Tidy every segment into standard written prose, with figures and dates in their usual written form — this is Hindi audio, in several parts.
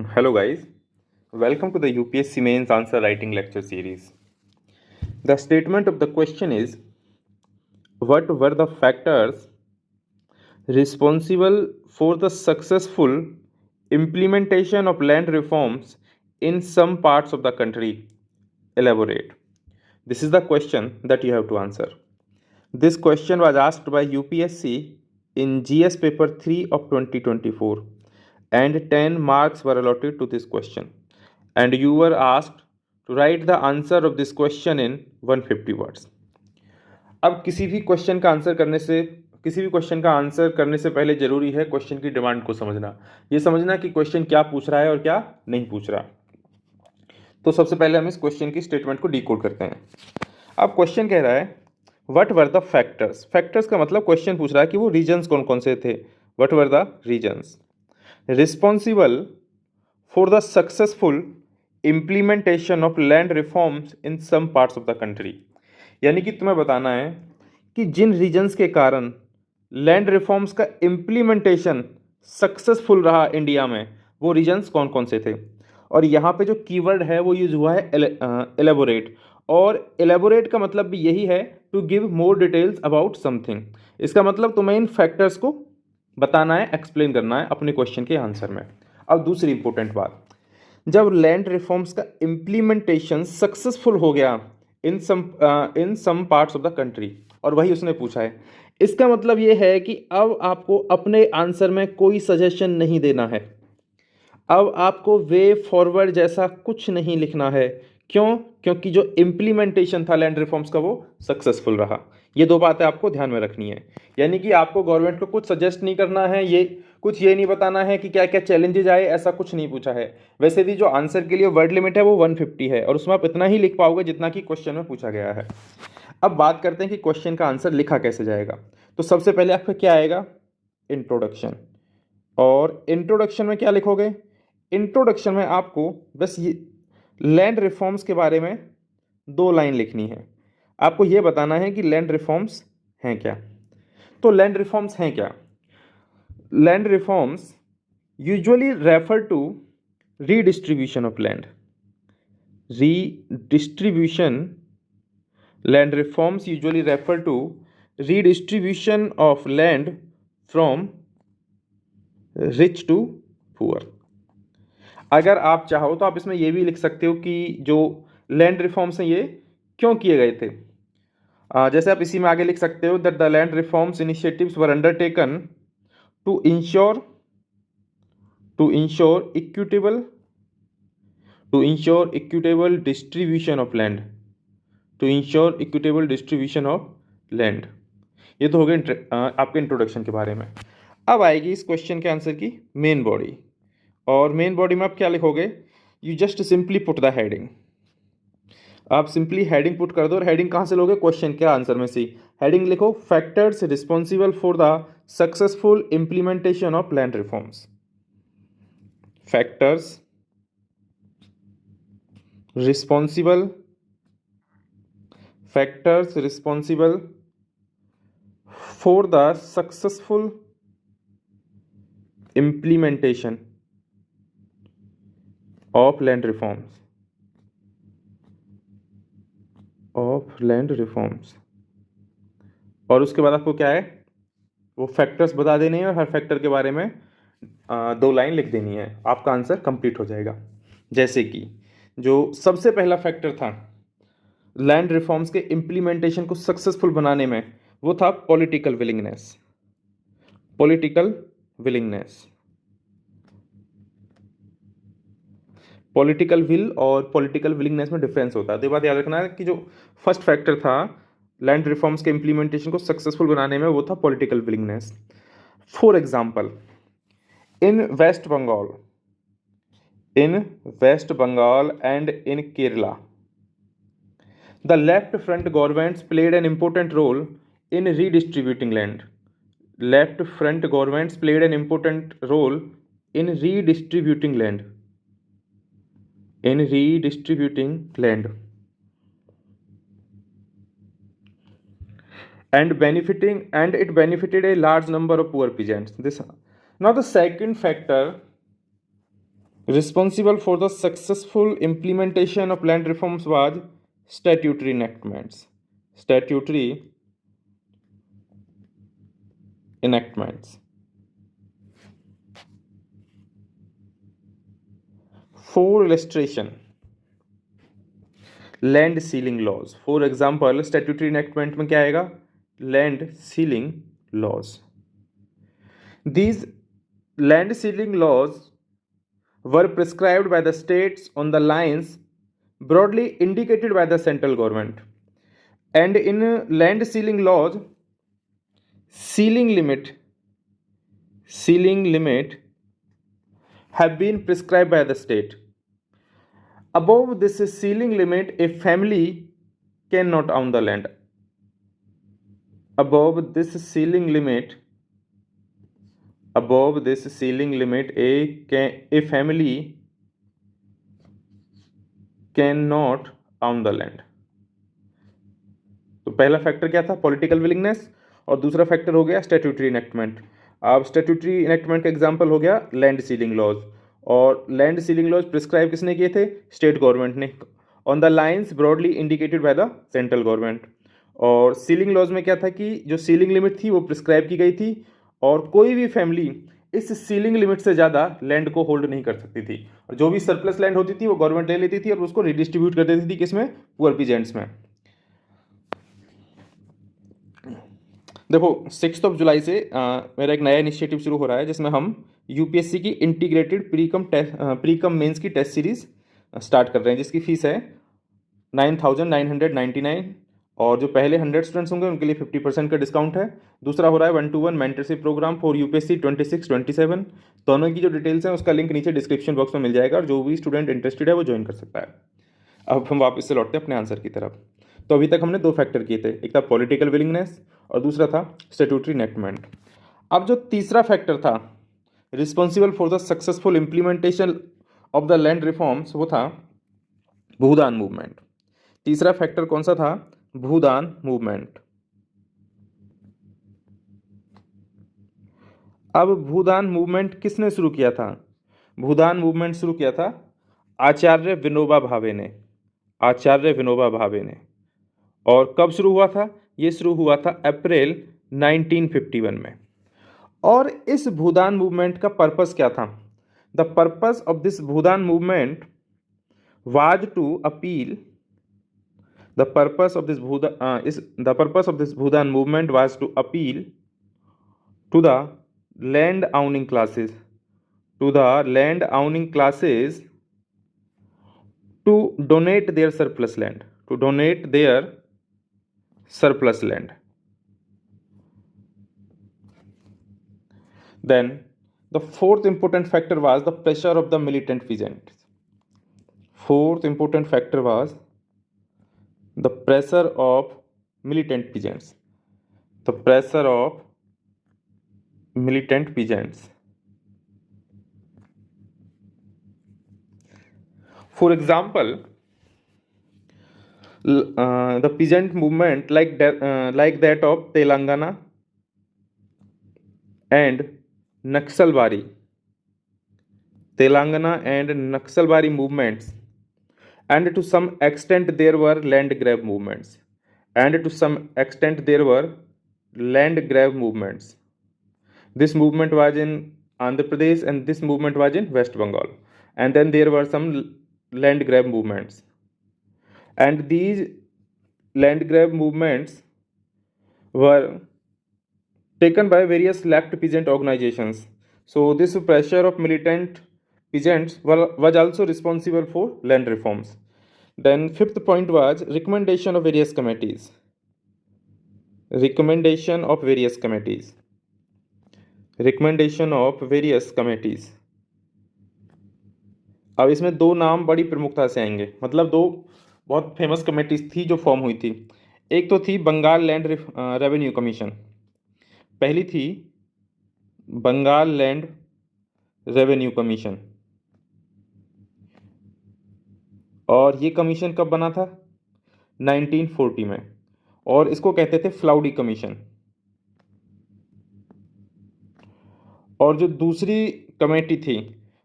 Hello guys, welcome to the UPSC Mains Answer Writing Lecture Series. The statement of the question is, what were the factors responsible for the successful implementation of land reforms in some parts of the country? Elaborate. This is the question that you have to answer. This question was asked by UPSC in GS paper 3 of 2024 and 10 marks were allotted to this question, and you were asked to write the answer of this question in 150 words. अब किसी भी क्वेश्चन का आंसर करने से पहले जरूरी है क्वेश्चन की डिमांड को समझना, ये समझना कि क्वेश्चन क्या पूछ रहा है और क्या नहीं पूछ रहा। तो सबसे पहले हम इस क्वेश्चन की स्टेटमेंट को डिकोड करते हैं। अब क्वेश्चन कह रहा है what were the factors. Factors का मतलब क्वेश्चन पूछ रहा है कि वो रीजन्स कौन कौन से थे। What were the reasons responsible for the successful implementation of land reforms in some parts of the country. यानी कि तुम्हें बताना है कि जिन रीजन्स के कारण लैंड रिफॉर्म्स का इम्प्लीमेंटेशन सक्सेसफुल रहा इंडिया में, वो रीजन्स कौन कौन से थे। और यहाँ पे जो कीवर्ड है वो यूज हुआ है एलेबोरेट, और एलेबोरेट का मतलब भी यही है to give more details about something. इसका मतलब तुम्हें इन फैक्टर्स को बताना है, एक्सप्लेन करना है अपने क्वेश्चन के आंसर में। अब दूसरी इंपॉर्टेंट बात, जब लैंड रिफॉर्म्स का इम्प्लीमेंटेशन सक्सेसफुल हो गया in some parts of the country, और वही उसने पूछा है, इसका मतलब ये है कि अब आपको अपने आंसर में कोई सजेशन नहीं देना है। अब आपको वे फॉरवर्ड जैसा कुछ नहीं लिखना है। क्यों? क्योंकि जो इम्प्लीमेंटेशन था लैंड रिफॉर्म्स का वो सक्सेसफुल रहा। ये दो बातें आपको ध्यान में रखनी है। यानी कि आपको गवर्नमेंट को कुछ सजेस्ट नहीं करना है, ये नहीं बताना है कि क्या क्या चैलेंजेज आए, ऐसा कुछ नहीं पूछा है। वैसे भी जो आंसर के लिए वर्ड लिमिट है वो 150 है, और उसमें आप इतना ही लिख पाओगे जितना कि क्वेश्चन में पूछा गया है। अब बात करते हैं कि क्वेश्चन का आंसर लिखा कैसे जाएगा। तो सबसे पहले आपका क्या आएगा, इंट्रोडक्शन। और इंट्रोडक्शन में क्या लिखोगे, इंट्रोडक्शन में आपको बस ये लैंड रिफॉर्म्स के बारे में 2 लाइन लिखनी है। आपको ये बताना है कि लैंड रिफॉर्म्स हैं क्या। तो लैंड रिफॉर्म्स हैं क्या? Land reforms usually refer to redistribution of land. Redistribution, land reforms usually refer to redistribution of land from rich to poor। अगर आप चाहो तो आप इसमें ये भी लिख सकते हो कि जो लैंड रिफॉर्म्स हैं ये क्यों किए गए थे। जैसे आप इसी में आगे लिख सकते हो that the land reforms initiatives were undertaken to ensure equitable distribution of land, to ensure equitable distribution of land. ये तो हो गया आपके इंट्रोडक्शन के बारे में। अब आएगी इस क्वेश्चन के आंसर की मेन बॉडी, और मेन बॉडी में आप क्या लिखोगे, you just simply put the heading. आप सिंपली हेडिंग पुट कर दो, और हेडिंग कहाँ से लोगे, क्वेश्चन के आंसर में से। हेडिंग लिखो factors responsible for the successful implementation of land reforms. Factors responsible for the successful implementation of land reforms। और उसके बाद आपको क्या है, वो फैक्टर्स बता देने हैं और हर फैक्टर के बारे में 2 लाइन लिख देनी है। आपका आंसर कंप्लीट हो जाएगा। जैसे कि जो सबसे पहला फैक्टर था लैंड रिफॉर्म्स के इम्प्लीमेंटेशन को सक्सेसफुल बनाने में, वो था पॉलिटिकल विलिंगनेस। पॉलिटिकल विल और पॉलिटिकल विलिंगनेस में डिफरेंस होता है। तो ये बात याद रखना है कि जो फर्स्ट फैक्टर था लैंड रिफॉर्म्स के इम्प्लीमेंटेशन को सक्सेसफुल बनाने में, वो था political willingness. For example, in West Bengal and in Kerala, the left front governments played an important role in redistributing land। left front governments played an important role in redistributing land and it benefited a large number of poor peasants। This now the second factor responsible for the successful implementation of land reforms was statutory enactments. Statutory enactments. For illustration, land ceiling laws. For example statutory enactment में क्या आएगा? Land ceiling laws. These land ceiling laws were prescribed by the states on the lines broadly indicated by the central government, and in land sealing laws ceiling limit have been prescribed by the state. Above this ceiling limit a family cannot own the land. Above this ceiling limit a family can not own the land. तो पहला फैक्टर क्या था? Political willingness. और दूसरा फैक्टर हो गया स्टैट्यूटरी इनेक्टमेंट. अब स्टैट्यूटरी इनेक्टमेंट का एग्जांपल हो गया लैंड सीलिंग लॉज. और लैंड सीलिंग लॉज प्रिस्क्राइब किसने किए थे? स्टेट गवर्नमेंट ने, on the lines broadly indicated by the central government. और सीलिंग लॉज में क्या था कि जो सीलिंग लिमिट थी वो प्रिस्क्राइब की गई थी, और कोई भी फैमिली इस सीलिंग लिमिट से ज़्यादा लैंड को होल्ड नहीं कर सकती थी. और जो भी सरप्लस लैंड होती थी वो गवर्नमेंट ले लेती थी और उसको रिडिस्ट्रीब्यूट कर देती थी किसमें? पुअर पीजेंट्स में. देखो 6 जुलाई से मेरा एक नया इनिशिएटिव शुरू हो रहा है जिसमें हम यूपीएससी की इंटीग्रेटेड प्रीकम मेंस की टेस्ट सीरीज स्टार्ट कर रहे हैं, जिसकी फीस है 9,999. और जो पहले 100 स्टूडेंट्स होंगे उनके लिए 50% का डिस्काउंट है. दूसरा हो रहा है 1-to-1 mentorship programme for UPSC 26-27. दोनों की जो डिटेल्स हैं उसका लिंक नीचे डिस्क्रिप्शन बॉक्स में मिल जाएगा, और जो भी स्टूडेंट इंटरेस्टेड है वो ज्वाइन कर सकता है. अब हम वापस से लौटते हैं अपने आंसर की तरफ. तो अभी तक हमने 2 फैक्टर किए थे, एक था पॉलिटिकल विलिंगनेस और दूसरा था स्टैट्यूटरी इनेक्टमेंट. अब जो तीसरा फैक्टर था responsible for the successful implementation of the land reforms, वो था भूदान मूवमेंट. तीसरा फैक्टर कौन सा था? भूदान मूवमेंट. अब भूदान मूवमेंट किसने शुरू किया था? भूदान मूवमेंट शुरू किया था आचार्य विनोबा भावे ने. आचार्य विनोबा भावे ने. और कब शुरू हुआ था? ये शुरू हुआ था अप्रैल 1951 में. और इस भूदान मूवमेंट का पर्पस क्या था? The purpose of this Bhoodan movement was to appeal. The purpose of this Bhudan movement was to appeal to the land owning classes, to donate their surplus land, Then the fourth important factor was the pressure of the militant peasants. Fourth important factor was the pressure of militant peasants. The pressure of militant peasants. For example, the peasant movement like that of Telangana and Naxalbari. Telangana and Naxalbari movements, and to some extent there were land grab movements. This movement was in Andhra Pradesh and this movement was in West Bengal. And then there were some land grab movements. And these land grab movements were taken by various left peasant organizations. So this pressure of militant peasants was also responsible for land reforms. Then fifth point was recommendation of various committees. अब इसमें 2 नाम बड़ी प्रमुखता से आएंगे, मतलब 2 बहुत फेमस कमेटीज थी जो फॉर्म हुई थी. एक तो थी बंगाल लैंड रेवेन्यू कमीशन. पहली थी बंगाल लैंड रेवेन्यू कमीशन. और ये कमीशन कब बना था? 1940 में. और इसको कहते थे फ्लाउडी कमीशन. और जो दूसरी कमेटी थी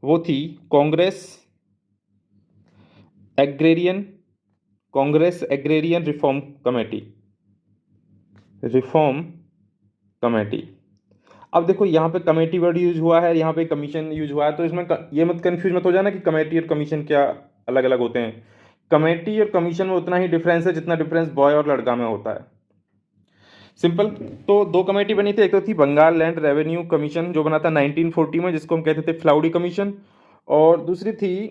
वो थी कांग्रेस एग्रेरियन रिफॉर्म कमेटी। अब देखो यहाँ पे कमेटी वर्ड यूज हुआ है, यहाँ पे कमीशन यूज हुआ है, तो इसमें ये मत कंफ्यूज मत हो जाना कि कमेटी और कमीशन क्या अलग अलग होते हैं। कमेटी और कमीशन में उतना ही डिफरेंस है जितना डिफरेंस बॉय और लड़का में होता है। सिंपल। तो दो कमेटी बनी थी, एक तो थी बंगाल लैंड रेवेन्यू कमीशन जो बना था 1940 में, जिसको हम कहते थे फ्लाउडी कमीशन, और दूसरी थी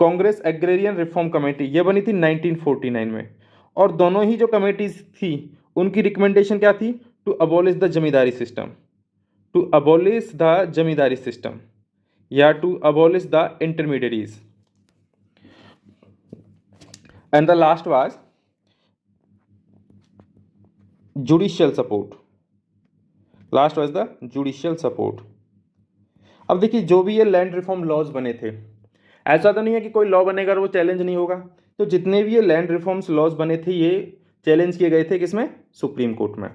कांग्रेस एग्रेरियन रिफॉर्म कमेटी, ये बनी थी 1949 में। और दोनों ही जो कमेटीज थी उनकी रिकमेंडेशन क्या थी? To abolish the zamindari system, to abolish the zamindari system या to abolish the intermediaries. And the last was judicial support. Last was the judicial support. अब देखिए जो भी ये लैंड रिफॉर्म लॉज बने थे, ऐसा तो नहीं है कि कोई लॉ बनेगा और वो चैलेंज नहीं होगा। तो जितने भी ये लैंड रिफॉर्म्स लॉज बने थे ये चैलेंज किए गए थे किसमें? सुप्रीम कोर्ट में।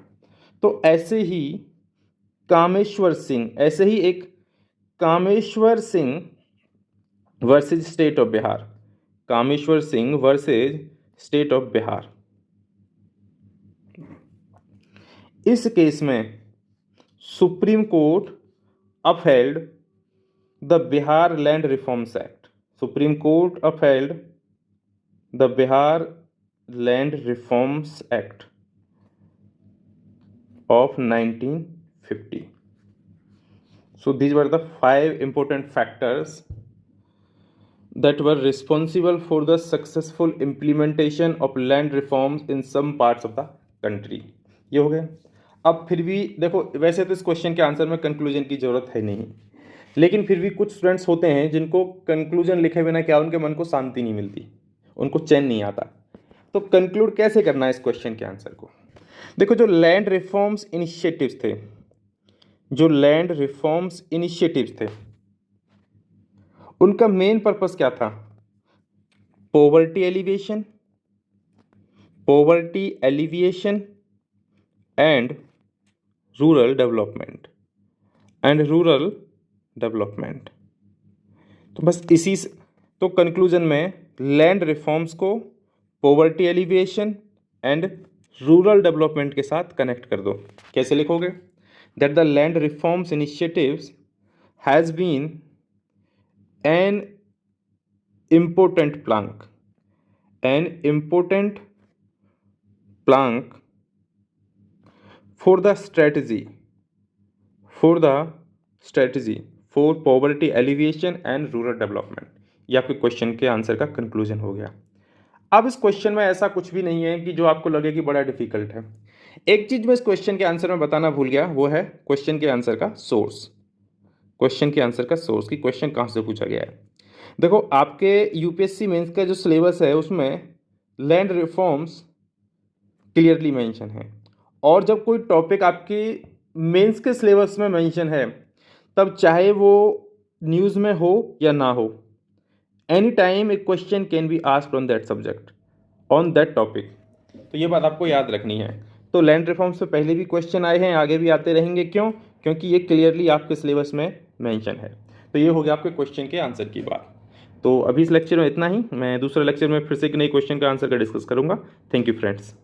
तो ऐसे ही एक Kameshwar Singh versus state of Bihar, Kameshwar Singh versus state of Bihar, इस केस में supreme court upheld the Bihar land reforms act. Supreme court upheld the Bihar land reforms act of 1950. So these were the 5 important factors that were responsible for the successful implementation of land reforms in some parts of the country. ये हो गया। अब फिर भी देखो, वैसे तो इस क्वेश्चन के आंसर में कंक्लूजन की जरूरत है नहीं, लेकिन फिर भी कुछ स्टूडेंट्स होते हैं जिनको कंक्लूजन लिखे बिना क्या उनके मन को शांति नहीं मिलती, उनको चैन नहीं आता। तो कंक्लूड कैसे करना है इस क्वेश्चन के आंसर को? देखो जो लैंड रिफॉर्म्स इनिशिएटिव्स थे, उनका मेन पर्पस क्या था? Poverty alleviation and rural development. तो बस इसी से, तो कंक्लूजन में लैंड रिफॉर्म्स को poverty alleviation and rural development के साथ कनेक्ट कर दो। कैसे लिखोगे? That the land reforms initiatives has been an important plank for the strategy for poverty alleviation and rural development. ये आपके क्वेश्चन के आंसर का कंक्लूजन हो गया। अब इस क्वेश्चन में ऐसा कुछ भी नहीं है कि जो आपको लगे कि बड़ा डिफिकल्ट है। एक चीज मैं इस क्वेश्चन के आंसर में बताना भूल गया, वो है क्वेश्चन के आंसर का सोर्स। कि क्वेश्चन कहाँ से पूछा गया है। देखो आपके यूपीएससी मेंस का जो सिलेबस है उसमें लैंड रिफॉर्म्स क्लियरली मेंशन है, और जब कोई टॉपिक आपकी मेंस के सिलेबस में मेंशन है तब चाहे वो न्यूज़ में हो या ना हो, any time A question can be asked on that subject, on that topic. तो ये बात आपको याद रखनी है। तो लैंड रिफॉर्म से पहले भी क्वेश्चन आए हैं, आगे भी आते रहेंगे। क्यों? क्योंकि ये क्लियरली आपके सिलेबस में मेंशन है। तो ये हो गया आपके क्वेश्चन के आंसर की बात। तो अभी इस लेक्चर में इतना ही। मैं दूसरे लेक्चर में फिर से एक नई क्वेश्चन का आंसर का डिस्कस करूंगा। Thank you friends.